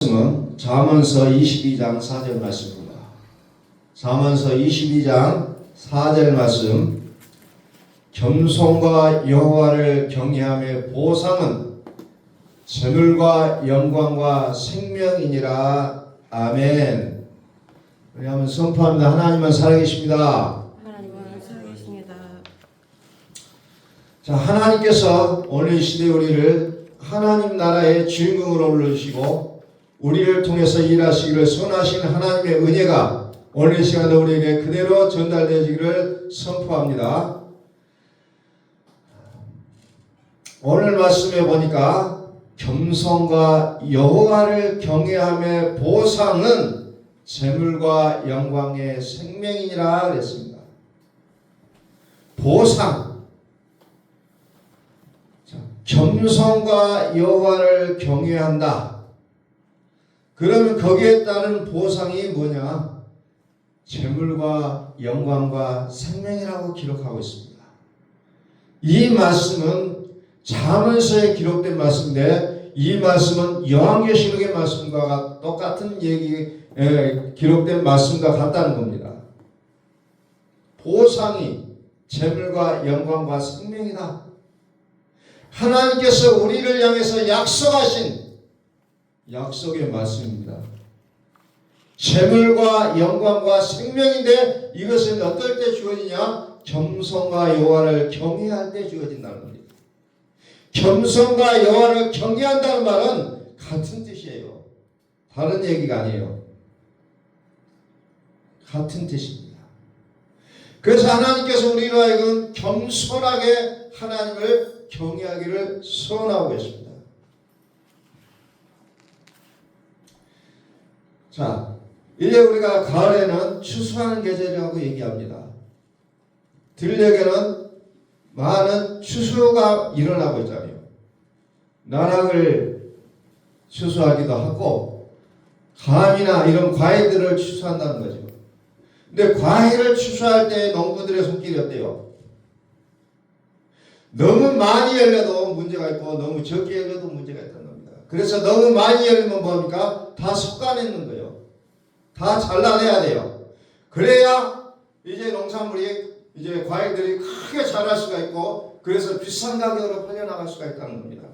말씀은 잠언서 22장 4절 말씀입니다. 잠언서 22장 4절 말씀. 겸손과 여호와를 경외함의 보상은 재물과 영광과 생명이니라. 아멘. 우리 한번 선포합니다. 하나님은 살아계십니다. 하나님은 살아계십니다. 자, 하나님께서 오늘 이 시대 우리를 하나님 나라의 주인공으로 올려주시고 우리를 통해서 일하시기를 선하신 하나님의 은혜가 오늘 이 시간에 우리에게 그대로 전달되어지기를 선포합니다. 오늘 말씀에 보니까 겸손과 여호와를 경외함의 보상은 재물과 영광의 생명이니라 그랬습니다. 보상. 자, 겸손과 여호와를 경외한다. 그러면 거기에 따른 보상이 뭐냐? 재물과 영광과 생명이라고 기록하고 있습니다. 이 말씀은 잠언서에 기록된 말씀인데 이 말씀은 요한계시록의 말씀과 똑같은 기록된 말씀과 같다는 겁니다. 보상이 재물과 영광과 생명이다. 하나님께서 우리를 향해서 약속하신 약속의 말씀입니다. 재물과 영광과 생명인데 이것은 어떨 때 주어지냐? 겸손과 여호와를 경외할 때 주어진다는 겁니다. 겸손과 여호와를 경외한다는 말은 같은 뜻이에요. 다른 얘기가 아니에요. 같은 뜻입니다. 그래서 하나님께서 우리로 하여금 겸손하게 하나님을 경외하기를 소원하고 계십니다. 자, 이제 우리가 가을에는 추수하는 계절이라고 얘기합니다. 들녘에는 많은 추수가 일어나고 있잖아요. 나락을 추수하기도 하고 감이나 이런 과일들을 추수한다는 거죠. 근데 과일을 추수할 때 농부들의 손길이 어때요? 너무 많이 열려도 문제가 있고 너무 적게 열려도 문제가 있다는 겁니다. 그래서 너무 많이 열리면 뭡니까? 다 솎아내는 거예요. 다 잘라내야 돼요. 그래야 이제 농산물이 이제 과일들이 크게 자랄 수가 있고 그래서 비싼 가격으로 팔려나갈 수가 있다는 겁니다.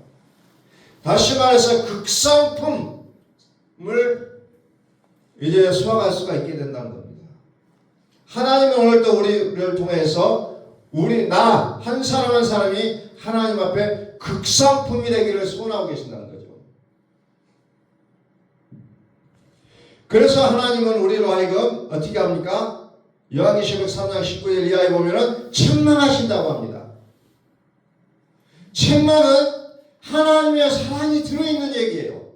다시 말해서 극상품을 이제 수확할 수가 있게 된다는 겁니다. 하나님은 오늘도 우리를 통해서 나 한 사람 한 사람이 하나님 앞에 극상품이 되기를 소원하고 계신다는 거죠. 그래서 하나님은 우리로 하여금 어떻게 합니까? 요한계시록 3장 19절 이하에 보면은 책망하신다고 합니다. 책망은 하나님의 사랑이 들어있는 얘기예요.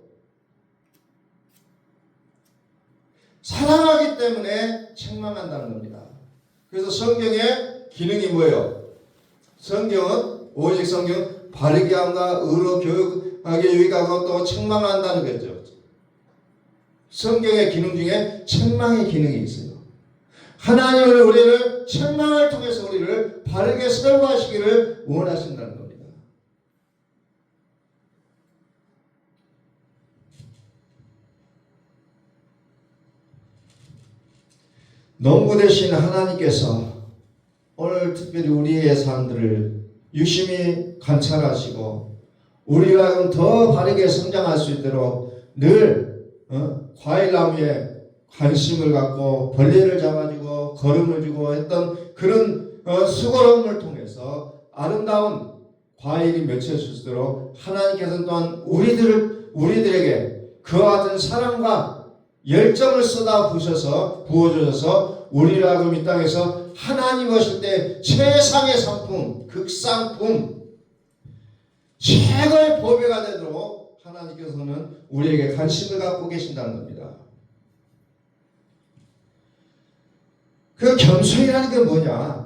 사랑하기 때문에 책망한다는 겁니다. 그래서 성경의 기능이 뭐예요? 성경은 오직 성경 바르게 함과 의로 교육하게 유익하고 또 책망한다는 거죠. 성경의 기능 중에 책망의 기능이 있어요. 하나님은 우리를 책망을 통해서 우리를 바르게 설교하시기를 원하신다는 겁니다. 농부 되신 하나님께서 오늘 특별히 우리의 삶들을 유심히 관찰하시고 우리가 더 바르게 성장할 수 있도록 늘 과일나무에 관심을 갖고 벌레를 잡아주고 거름을 주고 했던 그런 수고로움을 통해서 아름다운 과일이 맺힐 수 있도록 하나님께서는 또한 우리들에게 그와 같은 사랑과 열정을 쏟아 부어주셔서 우리를 하여금 이 땅에서 하나님 오실 때 최상의 상품, 극상품, 최고의 보배가 되도록 하나님께서는 우리에게 관심을 갖고 계신다는 겁니다. 그 겸손이라는 게 뭐냐?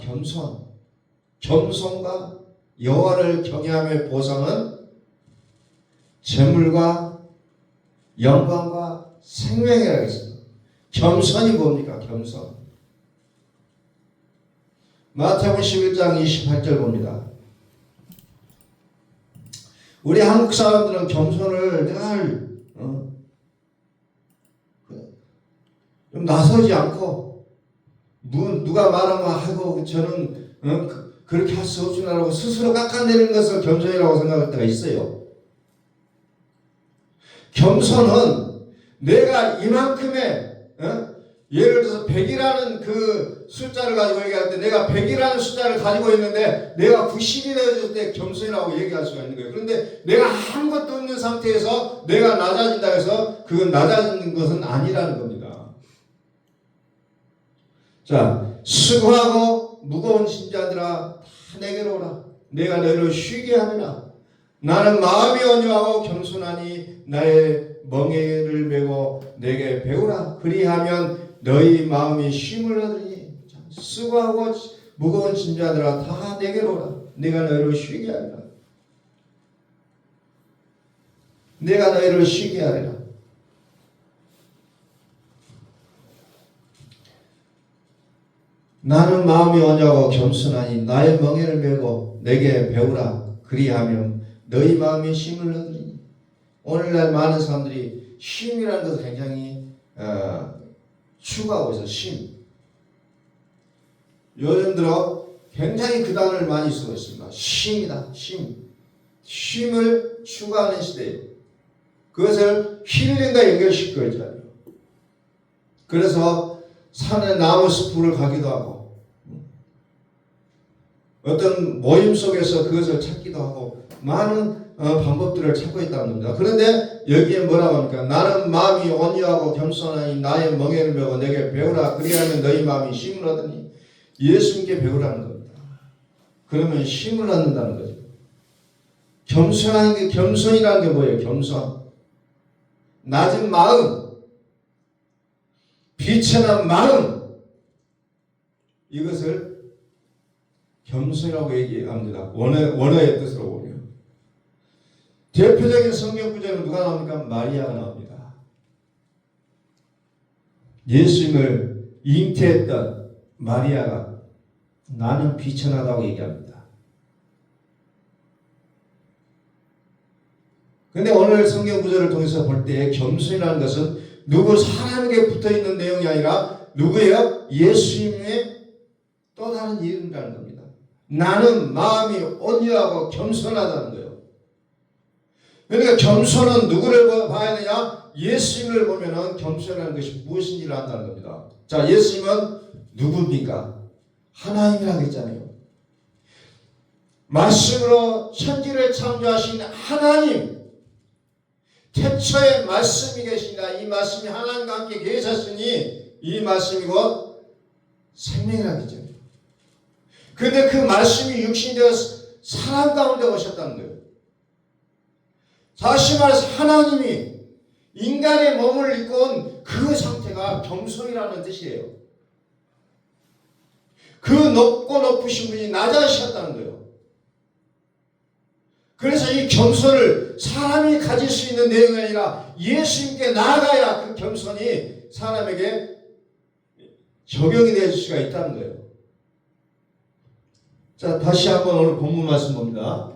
겸손과 여호와를 경외함의 보상은 재물과 영광과 생명이라고 했습니다. 겸손이 뭡니까? 겸손. 마태복음 11장 28절 봅니다. 우리 한국 사람들은 겸손을 늘 나서지 않고 누가 말하면 하고 저는 그렇게 할 수 없구나라고 스스로 깎아내리는 것을 겸손이라고 생각할 때가 있어요. 겸손은 내가 이만큼의 예를 들어서 100이라는 그 숫자를 가지고 얘기할 때 내가 100이라는 숫자를 가지고 있는데 내가 90이 되어질 때 겸손이라고 얘기할 수가 있는 거예요. 그런데 내가 아무것도 없는 상태에서 내가 낮아진다 해서 그건 낮아지는 것은 아니라는 겁니다. 자, 수고하고 무거운 짐자들아 다 내게로 오라. 내가 너희를 쉬게 하리라. 나는 마음이 온유하고 겸손하니 나의 멍에를 메고 내게 배우라. 그리하면 너희 마음이 쉼을 얻으니. 수고하고 무거운 짐자들아 다 내게로 오라. 내가 너희를 쉬게 하리라. 내가 너희를 쉬게 하리라. 나는 마음이 온유하고 겸손하니 나의 멍에를 메고 내게 배우라. 그리하면 너희 마음이 쉼을 얻으리니. 오늘날 많은 사람들이 쉼이라는 것을 굉장히 추구하고 있어요. 쉼. 요즘 들어 굉장히 그 단어를 많이 쓰고 있습니다. 쉼이다. 쉼. 쉼을 추구하는 시대에 그것을 힐링과 연결시키고 있잖아요. 그래서 산에 나무 숲을 가기도 하고 어떤 모임 속에서 그것을 찾기도 하고 많은 방법들을 찾고 있다는 겁니다. 그런데 여기에 뭐라고 합니까? 나는 마음이 온유하고 겸손하니 나의 멍에를 메고 내게 배우라. 그리하면 너희 마음이 쉼을 얻으니. 예수님께 배우라는 겁니다. 그러면 쉼을 얻는다는 거죠. 겸손이라는 게 뭐예요? 겸손. 낮은 마음, 비천한 마음, 이것을 겸손이라고 얘기합니다. 원어의 뜻으로 보면. 대표적인 성경 구절은 누가 나옵니까? 마리아가 나옵니다. 예수님을 잉태했던 마리아가 나는 비천하다고 얘기합니다. 그런데 오늘 성경 구절을 통해서 볼 때 겸손이라는 것은 누구 사람에게 붙어있는 내용이 아니라 누구예요? 예수님의 또 다른 이름이라는 겁니다. 나는 마음이 온유하고 겸손하다는 거예요. 그러니까 겸손은 누구를 봐야 되냐? 예수님을 보면은 겸손이라는 것이 무엇인지를 안다는 겁니다. 자, 예수님은 누굽니까? 하나님이라고 했잖아요. 말씀으로 천지를 창조하신 하나님, 태초에 말씀이 계시니라. 이 말씀이 하나님과 함께 계셨으니 이 말씀이 곧 생명이라고 했잖아요. 그런데 그 말씀이 육신이 되어서 사람 가운데 오셨다는 거예요. 다시 말해서 하나님이 인간의 몸을 입고 온 그 상태가 겸손이라는 뜻이에요. 그 높고 높으신 분이 낮아지셨다는 거예요. 그래서 이 겸손을 사람이 가질 수 있는 내용이 아니라 예수님께 나아가야 그 겸손이 사람에게 적용이 될 수가 있다는 거예요. 자, 다시 한번 오늘 본문 말씀 봅니다.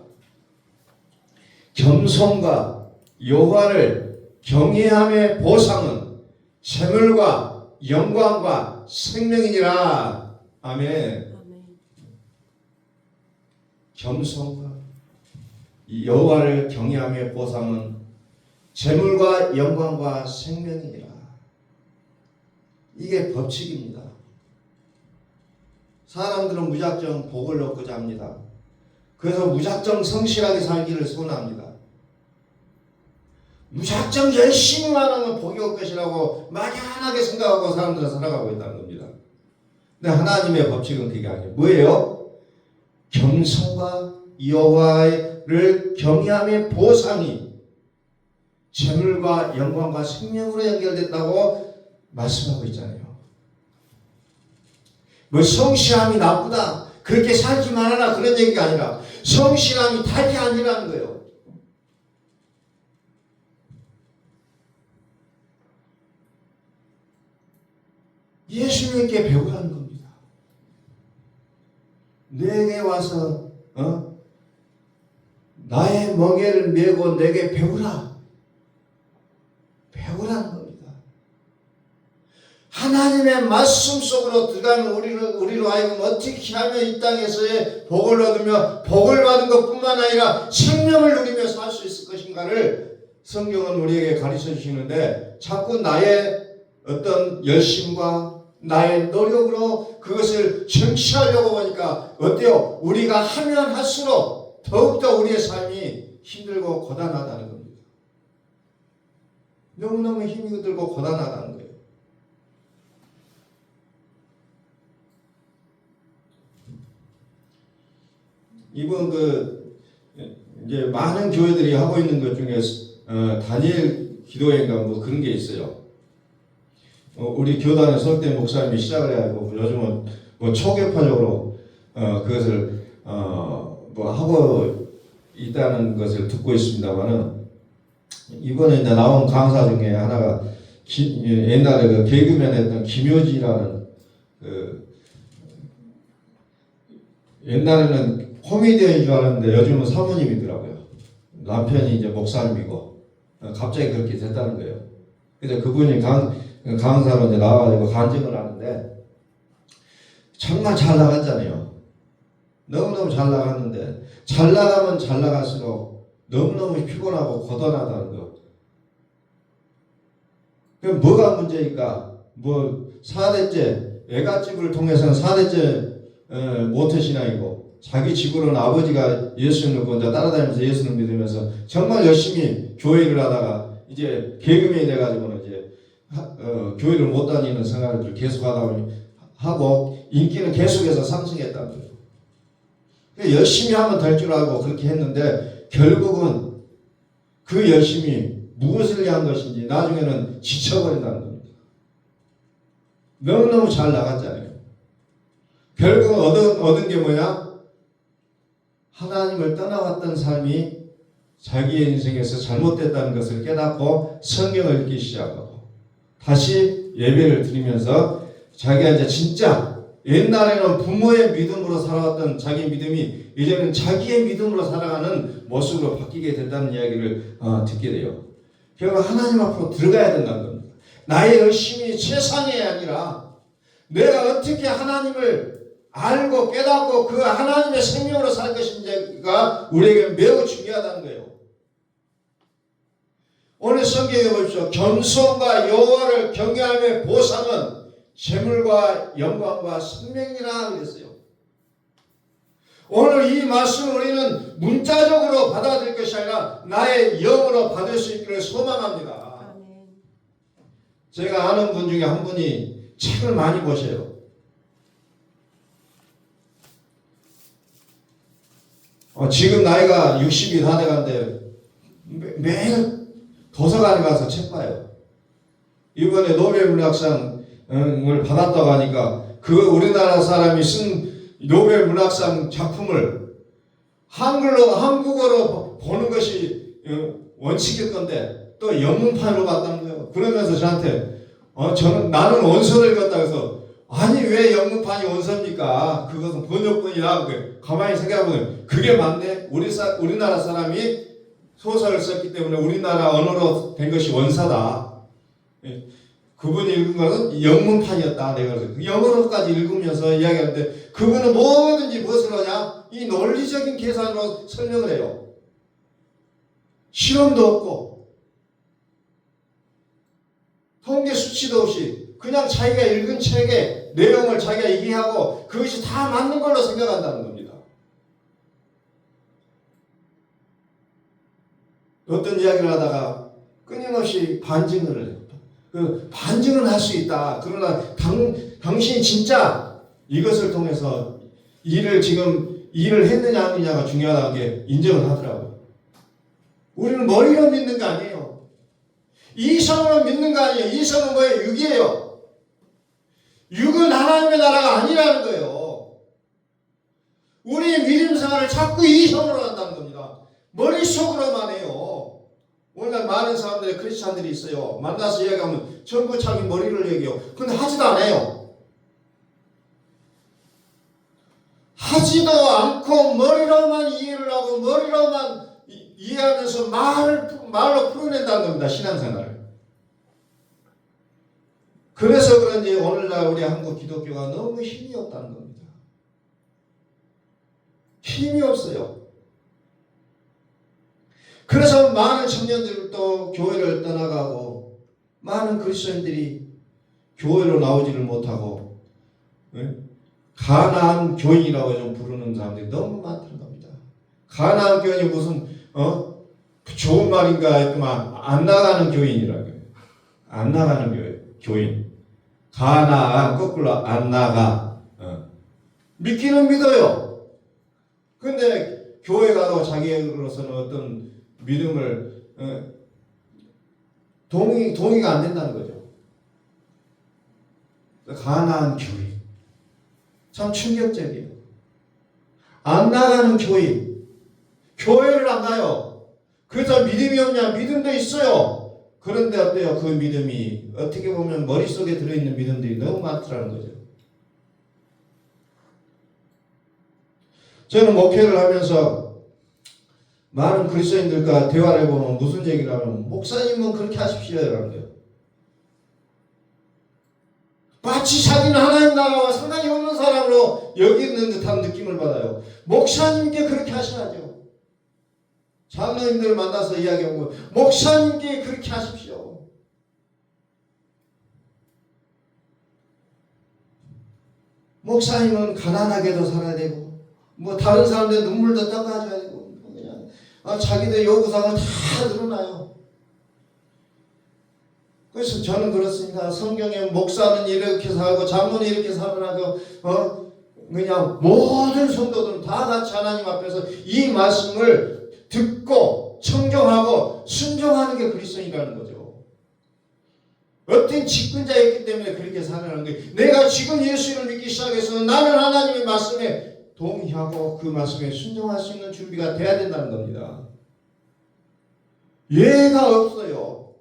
겸손과 여호와를 경외함의 보상은 재물과 영광과 생명이니라. 아멘. 겸손과 여호와를 경외함의 보상은 재물과 영광과 생명이니라. 이게 법칙입니다. 사람들은 무작정 복을 얻고자 합니다. 그래서 무작정 성실하게 살기를 소원합니다. 무작정 열심히만 하면 복이 올 것이라고 막연하게 생각하고 사람들은 살아가고 있다는 겁니다. 근데 하나님의 법칙은 그게 아니에요. 뭐예요? 겸손과 여호와를 경외함의 보상이 재물과 영광과 생명으로 연결됐다고 말씀하고 있잖아요. 뭐 성실함이 나쁘다, 그렇게 살지 말아라, 그런 얘기가 아니라 성실함이 답이 아니라는 거예요. 예수님께 배우라는 겁니다. 내게 와서 나의 멍에를 메고 내게 배우라. 배우라는 겁니다. 하나님의 말씀 속으로 들어가는 우리로 하여금 어떻게 하면 이 땅에서의 복을 얻으며 복을 받은 것뿐만 아니라 생명을 누리며 살 수 있을 것인가를 성경은 우리에게 가르쳐 주시는데, 자꾸 나의 어떤 열심과 나의 노력으로 그것을 성취하려고 보니까 어때요? 우리가 하면 할수록 더욱더 우리의 삶이 힘들고 고단하다는 겁니다. 너무너무 힘이 들고 고단하다는 거예요. 이번 이제 많은 교회들이 하고 있는 것 중에 다니엘 기도회인가 뭐 그런 게 있어요. 우리 교단의 설대 목사님이 시작을 해가지고 요즘은 뭐 초계파적으로 그것을 뭐 하고 있다는 것을 듣고 있습니다만은, 이번에 이제 나온 강사 중에 하나가 옛날에 그 개그맨 했던 김효지라는 옛날에는 코미디언인 줄 알았는데 요즘은 사모님이더라고요. 남편이 이제 목사님이고 갑자기 그렇게 됐다는 거예요. 그래서 그분이 강사로 이제 나와가지고 간증을 하는데, 정말 잘 나갔잖아요. 너무너무 잘 나갔는데, 잘 나가면 잘 나갈수록 너무너무 피곤하고 고단하다는 거. 그럼 뭐가 문제일까? 뭐 4대째 애갓집을 통해서는 4대째 모태신앙이고, 자기 집으로는 아버지가 예수를 믿고 이제 따라다니면서 예수를 믿으면서 정말 열심히 교회를 하다가 이제 개그맨이 돼가지고는 이제 교회를 못 다니는 생활을 계속 하고 인기는 계속해서 상승했다는 거예요. 열심히 하면 될 줄 알고 그렇게 했는데, 결국은 그 열심히 무엇을 위한 것인지 나중에는 지쳐버린다는 겁니다. 너무너무 잘 나갔잖아요. 결국은 얻은 게 뭐냐? 하나님을 떠나왔던 삶이 자기의 인생에서 잘못됐다는 것을 깨닫고 성경을 읽기 시작하고, 다시 예배를 드리면서 자기가 이제 진짜 옛날에는 부모의 믿음으로 살아왔던 자기 믿음이 이제는 자기의 믿음으로 살아가는 모습으로 바뀌게 된다는 이야기를 듣게 돼요. 결국 하나님 앞으로 들어가야 된다는 겁니다. 나의 열심이 최상이 아니라 내가 어떻게 하나님을 알고 깨닫고 그 하나님의 생명으로 살 것인지가 우리에게 매우 중요하다는 거예요. 오늘 성경에 보십시오. 겸손과 여호와를 경외함의 보상은 재물과 영광과 생명이라 그랬어요. 오늘 이 말씀을 우리는 문자적으로 받아들일 것이 아니라 나의 영으로 받을 수 있기를 소망합니다. 제가 아는 분 중에 한 분이 책을 많이 보셔요. 지금 나이가 60이 다 돼가는데 매일 도서관에 가서 책 봐요. 이번에 노벨 문학상을 받았다고 하니까 그 우리나라 사람이 쓴 노벨 문학상 작품을 한국어로 보는 것이 원칙일 건데 또 영문판으로 봤다는 거예요. 그러면서 저한테 나는 원서를 읽었다 해서, 아니 왜 영문판이 원서입니까? 그것은 번역본이라. 가만히 생각해보면 그게 맞네. 우리나라 사람이 소설을 썼기 때문에 우리나라 언어로 된 것이 원서다. 그분이 읽은 것은 영문판이었다. 내가 그래서 영어로까지 읽으면서 이야기하는데, 그분은 뭐든지 무엇을 하냐? 이 논리적인 계산으로 설명을 해요. 실험도 없고 통계 수치도 없이 그냥 자기가 읽은 책의 내용을 자기가 얘기하고 그것이 다 맞는 걸로 생각한다는 겁니다. 어떤 이야기를 하다가 끊임없이 반증을 해요. 반증은 할 수 있다. 그러나 당신이 진짜 이것을 통해서 일을 했느냐 안 했느냐가 중요하다는 게 인정을 하더라고요. 우리는 머리로 믿는 거 아니에요. 이성으로 믿는 거 아니에요. 이성은 뭐예요? 육이에요. 육은 하나님의 나라가 아니라는 거예요. 우리의 믿음 생활을 자꾸 이성으로 한다는 겁니다. 머릿속으로만 해요. 오늘날 많은 사람들의 크리스찬들이 있어요. 만나서 이야기하면 전부 자기 머리를 얘기해요. 근데 하지도 않아요. 하지도 않고 머리로만 이해를 하고 머리로만 이해하면서 말로 풀어낸다는 겁니다. 신앙생활을. 그래서 그런지 오늘날 우리 한국 기독교가 너무 힘이 없다는 겁니다. 힘이 없어요. 그래서 많은 청년들도 교회를 떠나가고 많은 그리스도인들이 교회로 나오지를 못하고 가나안 교인이라고 좀 부르는 사람들이 너무 많다는 겁니다. 가나안 교인이 무슨 좋은 말인가 했더만 안 나가는 교인이라고요. 안 나가는 교인. 가나안 거꾸로 안 나가. 믿기는 믿어요. 근데 교회 가도 자기로서는 어떤 믿음을 동의가 안 된다는 거죠. 가나안 교인. 참 충격적이에요. 안 나가는 교인. 교회를 안 가요. 그래서 믿음이 없냐? 믿음도 있어요. 그런데 어때요? 그 믿음이 어떻게 보면 머릿속에 들어있는 믿음들이 너무 많더라는 거죠. 저는 목회를 하면서 많은 그리스도인들과 대화를 해보면 무슨 얘기를 하면 목사님은 그렇게 하십시오 라는 거예요. 마치 자기는 하나님 나라와 상관이 없는 사람으로 여기는 듯한 느낌을 받아요. 목사님께 그렇게 하셔야죠. 장로님들 만나서 이야기하고 목사님께 그렇게 하십시오. 목사님은 가난하게도 살아야 되고 다른 사람들 눈물도 닦아줘야 되고 그냥 자기들 요구사항을 다 늘어나요. 그래서 저는 그렇습니다. 성경에 목사는 이렇게 살고 장로는 이렇게 살아나고 그냥 모든 성도들은 다 같이 하나님 앞에서 이 말씀을 듣고 청정하고 순종하는 게 그리스도인이라는 거죠. 어떤 직분자였기 때문에 그렇게 살아가는 거예요. 내가 지금 예수를 믿기 시작해서 나는 하나님의 말씀에 동의하고 그 말씀에 순종할 수 있는 준비가 돼야 된다는 겁니다. 예가 없어요.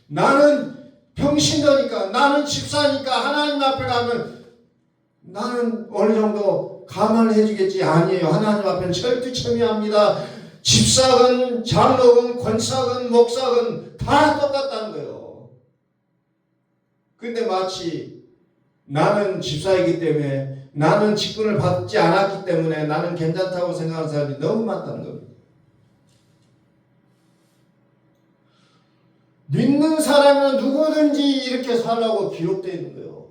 나는 평신도니까 나는 집사니까 하나님 앞에 가면 나는 어느 정도 감안을 해주겠지. 아니에요. 하나님 앞에는 철두철미합니다. 집사건 장로건 권사건 목사건 다 똑같다는 거예요. 근데 마치 나는 집사이기 때문에 나는 직분을 받지 않았기 때문에 나는 괜찮다고 생각하는 사람이 너무 많다는 겁니다. 믿는 사람은 누구든지 이렇게 살라고 기록되어 있는 거예요.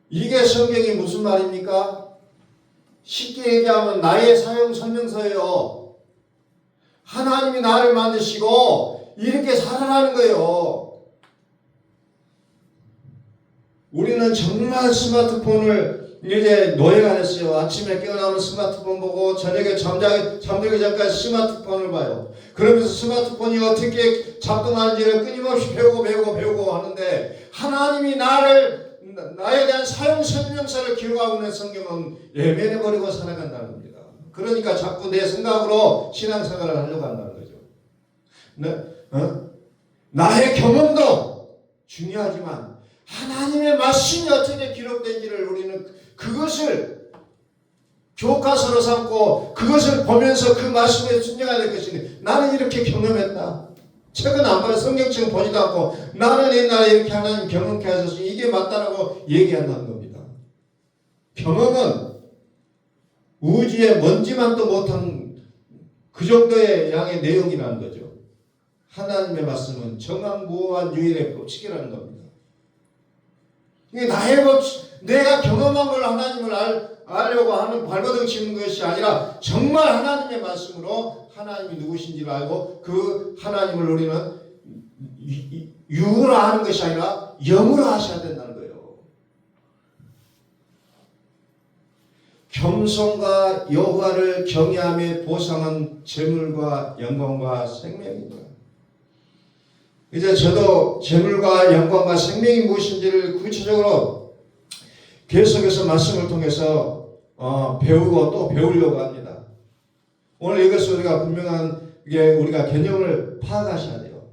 이게 성경이 무슨 말입니까? 쉽게 얘기하면 나의 사용 설명서예요. 하나님이 나를 만드시고 이렇게 살아라는 거예요. 우리는 정말 스마트폰을 이제 노예가 됐어요. 아침에 깨어나면 스마트폰 보고 저녁에 잠들기 전까지 스마트폰을 봐요. 그러면서 스마트폰이 어떻게 작동하는지를 끊임없이 배우고 하는데 하나님이 나에 대한 사용 설명서를 기록하고 있는 성경은 예면해버리고 살아간다는 겁니다. 그러니까 자꾸 내 생각으로 신앙생활을 하려고 한다는 거죠. 나의 경험도 중요하지만 하나님의 말씀이 어떻게 기록된지를 우리는 그것을 교과서로 삼고 그것을 보면서 그 말씀에 순종해야 될 것인데 나는 이렇게 경험했다. 책은 안 봐요. 성경책은 보지도 않고 나는 옛날에 이렇게 하나님 경험케 하셔서 이게 맞다라고 얘기한다는 겁니다. 경험은 우주의 먼지만도 못한 그 정도의 양의 내용이라는 거죠. 하나님의 말씀은 정확무한 유일의 법칙이라는 겁니다. 이게 나의 법칙, 내가 경험한 걸 하나님을 알려고 하는 발버둥 치는 것이 아니라 정말 하나님의 말씀으로 하나님이 누구신지를 알고 그 하나님을 우리는 육으로 하는 것이 아니라 영으로 하셔야 된다는 거예요. 겸손과 여호와를 경외함의 보상은 재물과 영광과 생명입니다. 이제 저도 재물과 영광과 생명이 무엇인지를 구체적으로 계속해서 말씀을 통해서 배우고 또 배우려고 합니다. 오늘 이것을 우리가 분명하게 우리가 개념을 파악하셔야 돼요.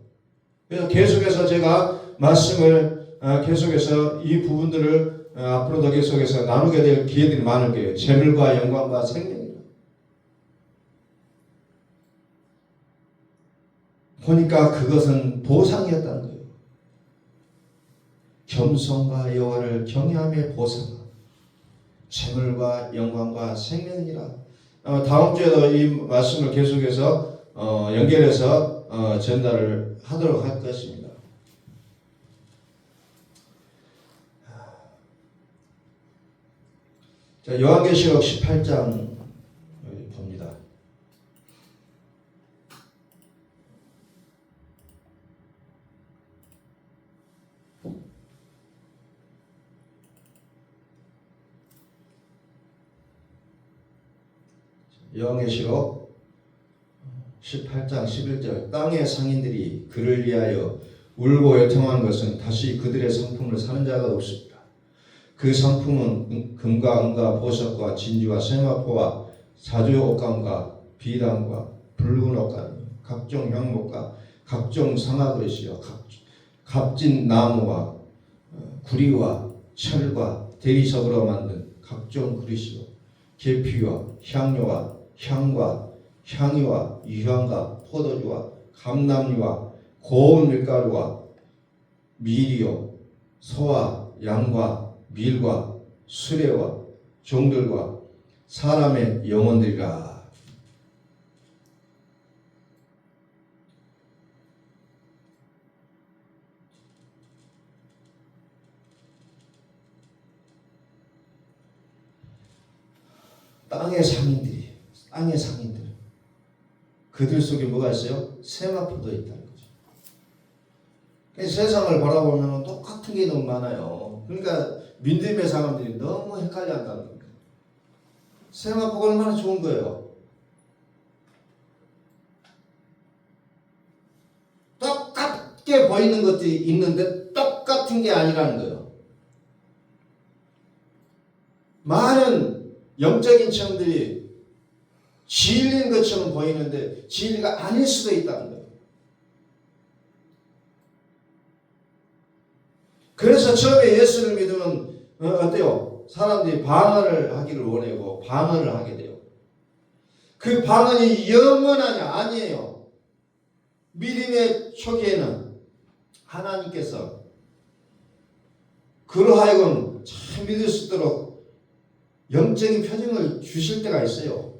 그래서 계속해서 제가 말씀을 계속해서 이 부분들을 앞으로도 계속해서 나누게 될 기회들이 많을 거예요. 재물과 영광과 생명입니다. 보니까 그것은 보상이었다는 거예요. 겸손과 여호와를 경외함의 보상은 재물과 영광과 생명이라. 다음 주에도 이 말씀을 계속해서 연결해서 전달을 하도록 할 것입니다. 자, 요한계시록 18장 봅니다. 요한계시록 18장 11절 땅의 상인들이 그를 위하여 울고 애통한 것은 다시 그들의 상품을 사는 자가 없습니다. 그 상품은 금과 은과 보석과 진주와 세마포와 자주 옷감과 비단과 붉은 옷감, 각종 향목과 각종 상아그릇이요 값진 나무와 구리와 철과 대리석으로 만든 각종 그릇이요 계피와 향료와 향과 향유와 유향과 포도주와 감람유와 고운 밀가루와 밀이요 소와 양과 밀과 수레와 종들과 사람의 영혼들이라. 땅의 상인들 그들 속에 뭐가 있어요? 세마포도 있다는 거죠. 세상을 바라보면 똑같은 게 너무 많아요. 그러니까 믿음의 사람들이 너무 헷갈려 한다는 겁니다. 세마포가 얼마나 좋은 거예요. 똑같게 보이는 것들이 있는데 똑같은 게 아니라는 거예요. 많은 영적인 체험들이 진리인 것처럼 보이는데 진리가 아닐 수도 있다는 거예요. 그래서 처음에 예수를 믿으면 어때요? 사람들이 방언을 하기를 원하고 방언을 하게 돼요. 그 방언이 영원하냐? 아니에요. 믿음의 초기에는 하나님께서 그로 하여금 잘 믿을 수 있도록 영적인 표징을 주실 때가 있어요.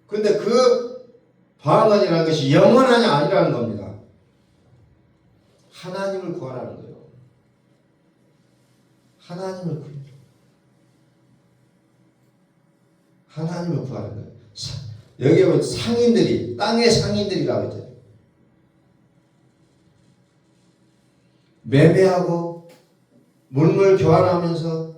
근데 그 방언이라는 것이 영원하냐 아니라는 겁니다. 하나님을 구하라는 거예요. 하나님을 구해요. 하나님을 구하는 거예요. 여기 보면 상인들이 땅의 상인들이라고 했잖아요. 매매하고 물물 교환하면서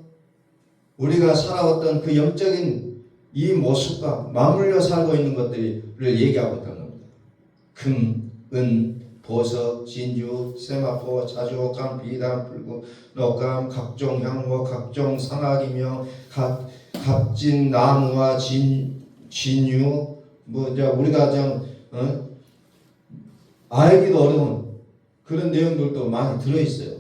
우리가 살아왔던 그 영적인 이 모습과 맞물려 살고 있는 것들을 얘기하고 있다는 겁니다. 금, 은, 보석, 진주, 세마포, 자주옷감, 비단, 붉은 옷감, 각종 향목, 각종 상악이며 값진 나무와 진유, 우리가 좀 알기도 어려운 그런 내용들도 많이 들어 있어요.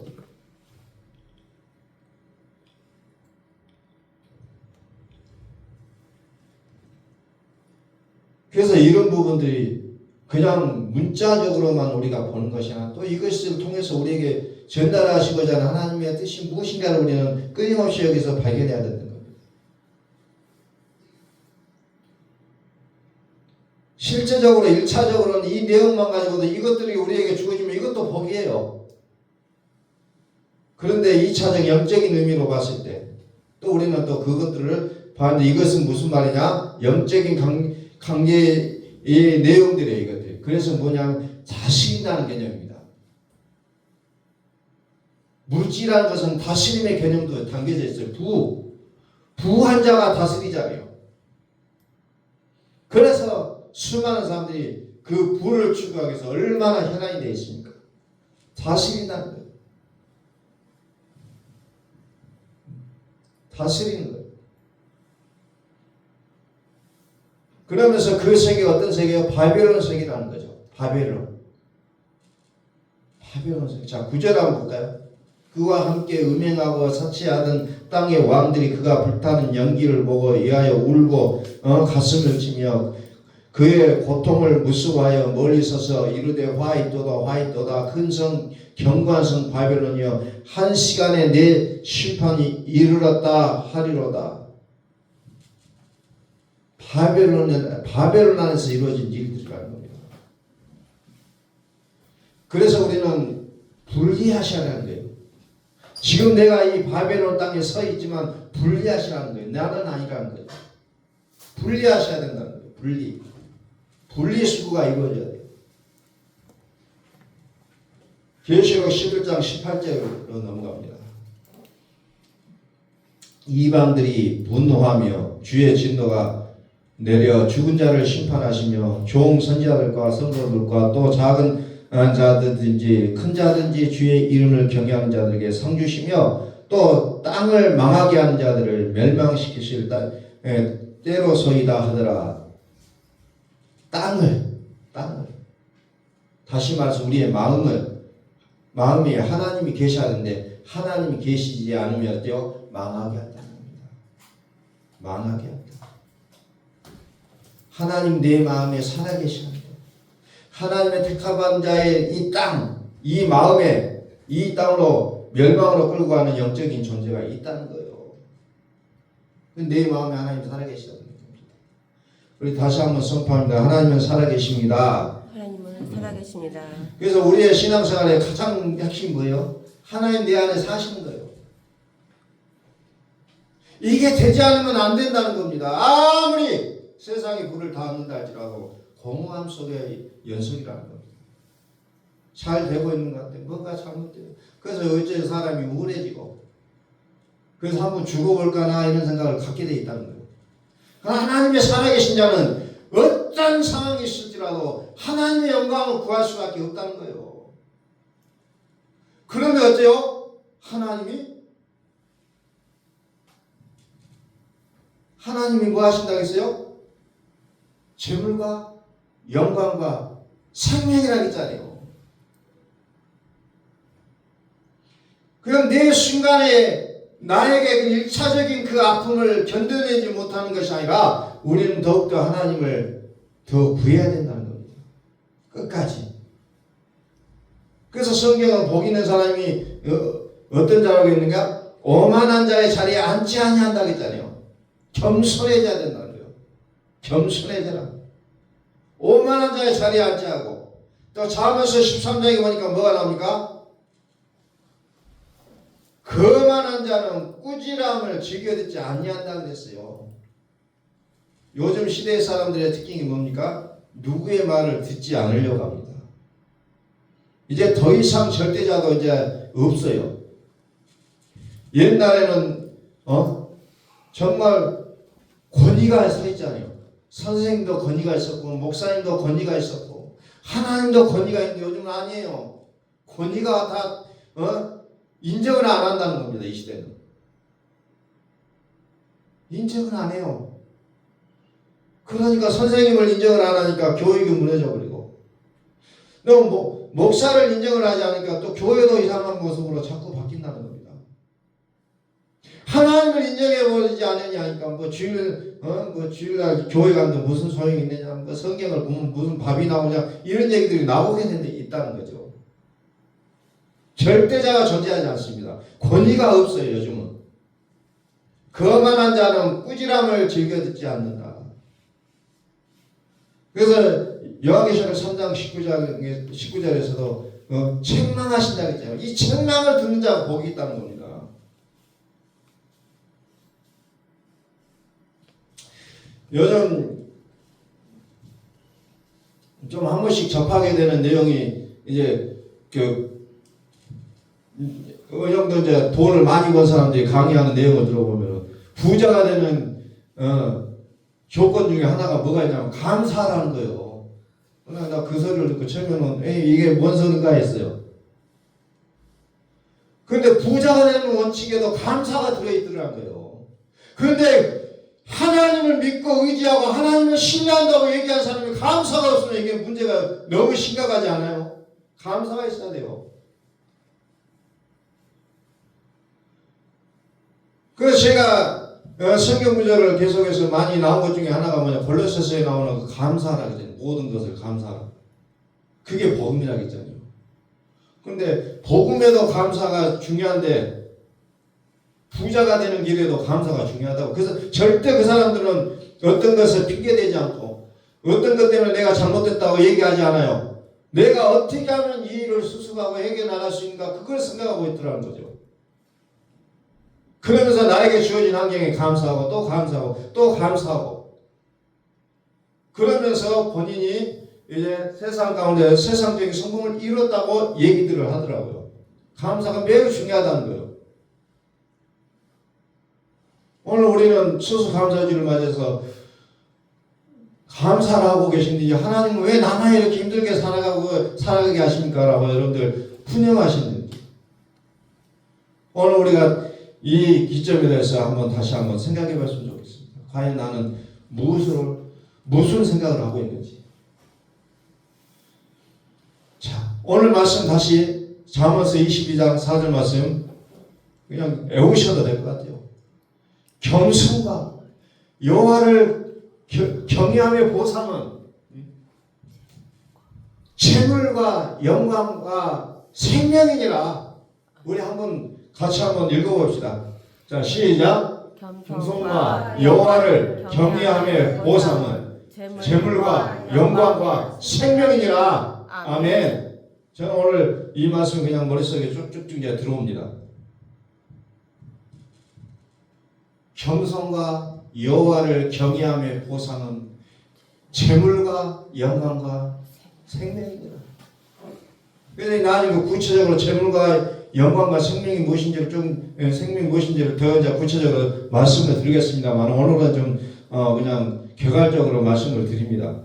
그래서 이런 부분들이 그냥 문자적으로만 우리가 보는 것이 아니라 또 이것을 통해서 우리에게 전달하시고자 하는 하나님의 뜻이 무엇인가를 우리는 끊임없이 여기서 발견해야 되는 겁니다. 실제적으로 1차적으로는 이 내용만 가지고도 이것들이 우리에게 주어지면 이것도 복이에요. 그런데 2차적 영적인 의미로 봤을 때 또 우리는 또 그것들을 봤는데 이것은 무슨 말이냐? 영적인 관계의 내용들이에요. 이것들. 그래서 뭐냐면 다스린다는 개념입니다. 물질이라는 것은 다스림의 개념도 담겨져 있어요. 부한 자가 다스리잖아요. 그래서 수많은 사람들이 그 부를 추구하기 위해서 얼마나 혈안이 되어 있습니까? 다스린다는 거예요. 다스리는 거예요. 그러면서 그 세계가 어떤 세계예요? 바벨론 세계라는 거죠. 바벨론 세계. 자, 9절 한번 볼까요? 그와 함께 음행하고 사치하던 땅의 왕들이 그가 불타는 연기를 보고 이하여 울고 가슴을 치며 그의 고통을 무수하여 멀리 서서 이르되 화이토다 화이토다 큰 성 견고한 성 바벨론이여 한 시간에 내 심판이 이르렀다 하리로다. 바벨론 안에서 이루어진 일들이라는 겁니다. 그래서 우리는 분리하셔야 하는 거예요. 지금 내가 이 바벨론 땅에 서 있지만 분리하시라는 거예요. 나는 아니라는 거예요. 분리하셔야 된다는 거예요. 분리수거가 이루어져야 돼요. 계시록 11장 18절로 넘어갑니다. 이방들이 분노하며 주의 진노가 내려 죽은 자를 심판하시며 종 선지자들과 성도들과 또 작은 자든지 큰 자든지 주의 이름을 경외하는 자들에게 상 주시며 또 땅을 망하게 하는 자들을 멸망시키실 때로소이다 하더라. 땅을 다시 말해서 우리의 마음이 하나님이 계셔야하는데 하나님이 계시지 않으면 망하게 한다는 겁니다. 망하게 한다. 하나님 내 마음에 살아계시는 하나님의 택함한 자의 이 땅, 이 마음에 이 땅으로 멸망으로 끌고 가는 영적인 존재가 있다는 거예요. 내 마음에 하나님 살아계시다는 겁니다. 우리 다시 한번 선포합니다. 하나님은 살아계십니다. 하나님은 살아계십니다. 그래서 우리의 신앙생활의 가장 핵심이 뭐예요? 하나님 내 안에 사시는 거예요. 이게 되지 않으면 안 된다는 겁니다. 아무리 세상이 불을 닿는다 할지라도 공허함 속의 연속이라는 겁니다. 잘 되고 있는 것 같은데 뭔가 잘못돼요. 그래서 어째 사람이 우울해지고 그래서 한번 죽어볼까나 이런 생각을 갖게 돼 있다는 거예요. 하나님의 살아계신 자는 어떤 상황이 있을지라도 하나님의 영광을 구할 수밖에 없다는 거예요. 그러면 어째요? 하나님이 뭐 하신다고 했어요? 재물과 영광과 생명이라고 했잖아요. 그럼 내 순간에 나에게 그 일차적인 그 아픔을 견뎌내지 못하는 것이 아니라 우리는 더욱더 하나님을 더 구해야 된다는 겁니다. 끝까지. 그래서 성경은 복 있는 사람이 어떤 자라고 했는가? 오만한 자의 자리에 앉지 아니한다고 했잖아요. 겸손해져야 된다는 거예요. 겸손해져라. 오만한 자의 자리에 앉지 하고 또 잠언서 13장에 보니까 뭐가 나옵니까? 거만한 자는 꾸지람을 즐겨 듣지 아니한다고 했어요. 요즘 시대의 사람들의 특징이 뭡니까? 누구의 말을 듣지 않으려고 합니다. 이제 더 이상 절대자도 이제 없어요. 옛날에는 정말 권위가 서 있잖아요. 선생님도 권위가 있었고 목사님도 권위가 있었고 하나님도 권위가 있는데 요즘은 아니에요. 권위가 다 인정을 안 한다는 겁니다. 이 시대는. 인정을 안 해요. 그러니까 선생님을 인정을 안 하니까 교육이 무너져 버리고 또 목사를 인정을 하지 않으니까 또 교회도 이상한 모습으로 자꾸 바뀐다는 겁니다. 하나님을 인정해 버리지 않느냐니까 주일날 교회 가는데 무슨 소용이 있느냐, 성경을 보면 무슨 밥이 나오냐 이런 얘기들이 나오게 있다는 거죠. 절대자가 존재하지 않습니다. 권위가 없어요. 요즘은. 거만한 자는 꾸지람을 즐겨 듣지 않는다. 그래서 요한계시록 3장 19절에서도 책망하신다고 했잖아요. 이 책망을 듣는 자가 복이 있다는 겁니다. 요즘 좀 한 번씩 접하게 되는 내용이 이제 어느 정도 이제 돈을 많이 번 사람들이 강의하는 내용을 들어보면 부자가 되는 조건 중에 하나가 뭐가 있냐면 감사라는 거예요. 나 그 소리를 듣고 처음에는 이게 뭔 소린가 했어요. 그런데 부자가 되는 원칙에도 감사가 들어있더라는 거예요. 그런데 하나님을 믿고 의지하고 하나님을 신뢰한다고 얘기한 사람이 감사가 없으면 이게 문제가 너무 심각하지 않아요? 감사가 있어야 돼요. 그래서 제가 성경 구절을 계속해서 많이 나온 것 중에 하나가 뭐냐, 골로새서에 나오는 그 감사하라 그러잖아요. 모든 것을 감사하라. 그게 복음이라 그랬잖아요. 근데 복음에도 감사가 중요한데 부자가 되는 길에도 감사가 중요하다고. 그래서 절대 그 사람들은 어떤 것을 핑계대지 않고 어떤 것 때문에 내가 잘못됐다고 얘기하지 않아요. 내가 어떻게 하면 이 일을 수습하고 해결 나갈 수 있는가, 그걸 생각하고 있더라는 거죠. 그러면서 나에게 주어진 환경에 감사하고 또 감사하고 또 감사하고, 그러면서 본인이 이제 세상 가운데 세상적인 성공을 이뤘다고 얘기들을 하더라고요. 감사가 매우 중요하다는 거예요. 오늘 우리는 추수감사주를 맞아서 감사를 하고 계신데 하나님은 왜 나만 이렇게 힘들게 살아가게 하십니까? 라고 여러분들 분명하시는지, 오늘 우리가 이 기점에 대해서 다시 한번 생각해 봤으면 좋겠습니다. 과연 나는 무슨 생각을 하고 있는지. 자, 오늘 말씀 다시 잠언서 22장 4절 말씀 그냥 외우셔도 될 것 같아요. 겸손과 여호와를 경외함의 보상은 재물과 영광과 생명이니라. 우리 같이 한번 읽어봅시다. 자, 시작. 겸손과 여호와를 경외함의 보상은 재물과 영광과 생명이니라. 아멘. 저는 오늘 이 말씀 그냥 머릿속에 쭉쭉쭉 이제 들어옵니다. 겸손과 여호와를 경외함의 보상은 재물과 영광과 생명이니라. 그래서 나는 구체적으로 재물과 영광과 생명이 무엇인지를 생명이 무엇인지를 더 이제 구체적으로 말씀을 드리겠습니다만, 오늘은 좀 그냥 개괄적으로 말씀을 드립니다.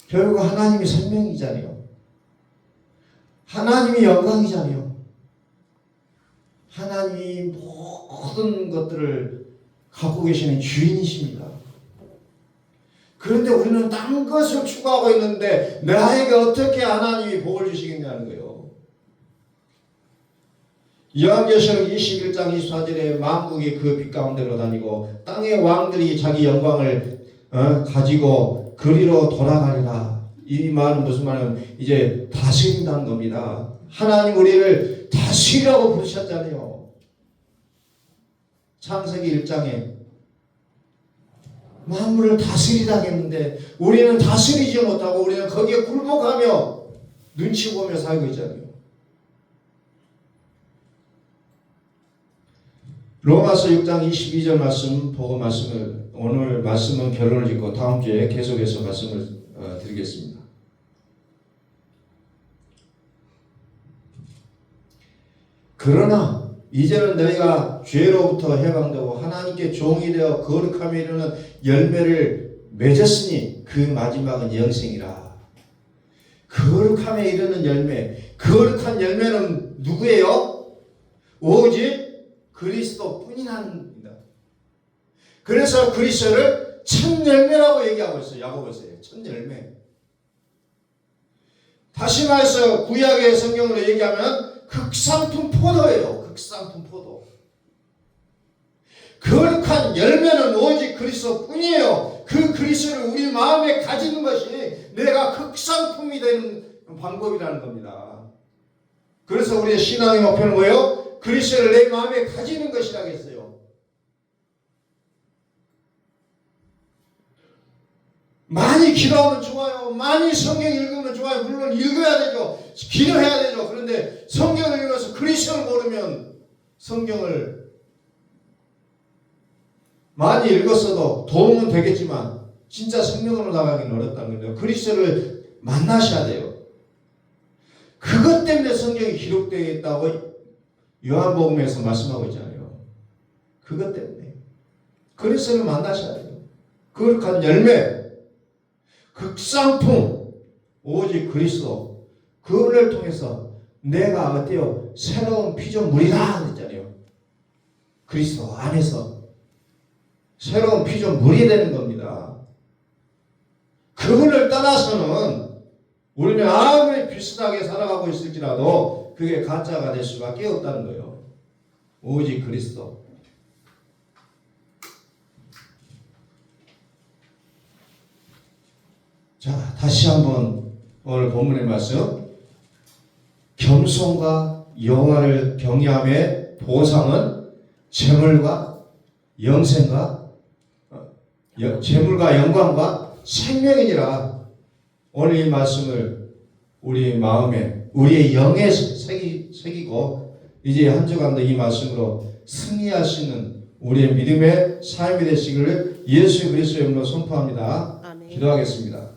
결국 하나님이 생명이잖아요. 하나님이 영광이잖아요. 하나님이 모든 것들을 갖고 계시는 주인이십니다. 그런데 우리는 딴 것을 추구하고 있는데 나에게 어떻게 하나님이 복을 주시겠냐는 거예요. 요한계시록 21장 24절에 만국이 그 빛 가운데로 다니고 땅의 왕들이 자기 영광을 가지고 그리로 돌아가리라. 이 말은 무슨 말이냐면 이제 다스린다는 겁니다. 하나님 우리를 다스리라고 부르셨잖아요. 창세기 1장에 만물을 다스리라 했는데 우리는 다스리지 못하고 우리는 거기에 굴복하며 눈치 보며 살고 있잖아요. 로마서 6장 22절 말씀 보고 오늘 말씀은 결론을 짓고 다음 주에 계속해서 말씀을 드리겠습니다. 그러나 이제는 너희가 죄로부터 해방되고 하나님께 종이 되어 거룩함에 이르는 열매를 맺었으니 그 마지막은 영생이라. 거룩함에 이르는 열매. 거룩한 열매는 누구예요? 오직 그리스도 뿐이랍니다. 그래서 그리스도를 첫 열매라고 얘기하고 있어요. 야고보서에 첫 열매. 다시 말해서 구약의 성경으로 얘기하면 극상품 포도예요. 극상품 포도. 거룩한 열매는 오직 그리스도 뿐이에요. 그 그리스도를 우리 마음에 가지는 것이 내가 극상품이 되는 방법이라는 겁니다. 그래서 우리의 신앙의 목표는 뭐예요? 그리스도를 내 마음에 가지는 것이라고 했어요. 많이 기도하면 좋아요. 많이 성경 읽으면 좋아요. 물론 읽어야 되죠. 기도해야 되죠. 그런데 성경을 읽어서 그리스도를 모르면 성경을 많이 읽었어도 도움은 되겠지만 진짜 생명으로 나가기는 어렵다는 거예요. 그리스도를 만나셔야 돼요. 그것 때문에 성경이 기록되어 있다고 요한복음에서 말씀하고 있잖아요. 그것 때문에 그리스도를 만나셔야 돼요. 거룩한 열매, 극상품, 오직 그리스도. 그분을 통해서 내가 어때요? 새로운 피조물이다 그랬잖아요. 그리스도 안에서 새로운 피조물이 되는 겁니다. 그분을 떠나서는 우리는 아무리 비슷하게 살아가고 있을지라도 그게 가짜가 될 수밖에 없다는 거예요. 오직 그리스도. 자, 다시 한번 오늘 본문의 말씀. 겸손과 여호와를 경외함의 보상은 재물과 영생과 재물과 영광과 생명이니라. 오늘 이 말씀을 우리 마음에, 우리의 영에 새기고 이제 한 주간도 이 말씀으로 승리하시는 우리의 믿음의 삶이 되시기를 예수 그리스도의 이름으로 선포합니다. 아멘. 기도하겠습니다.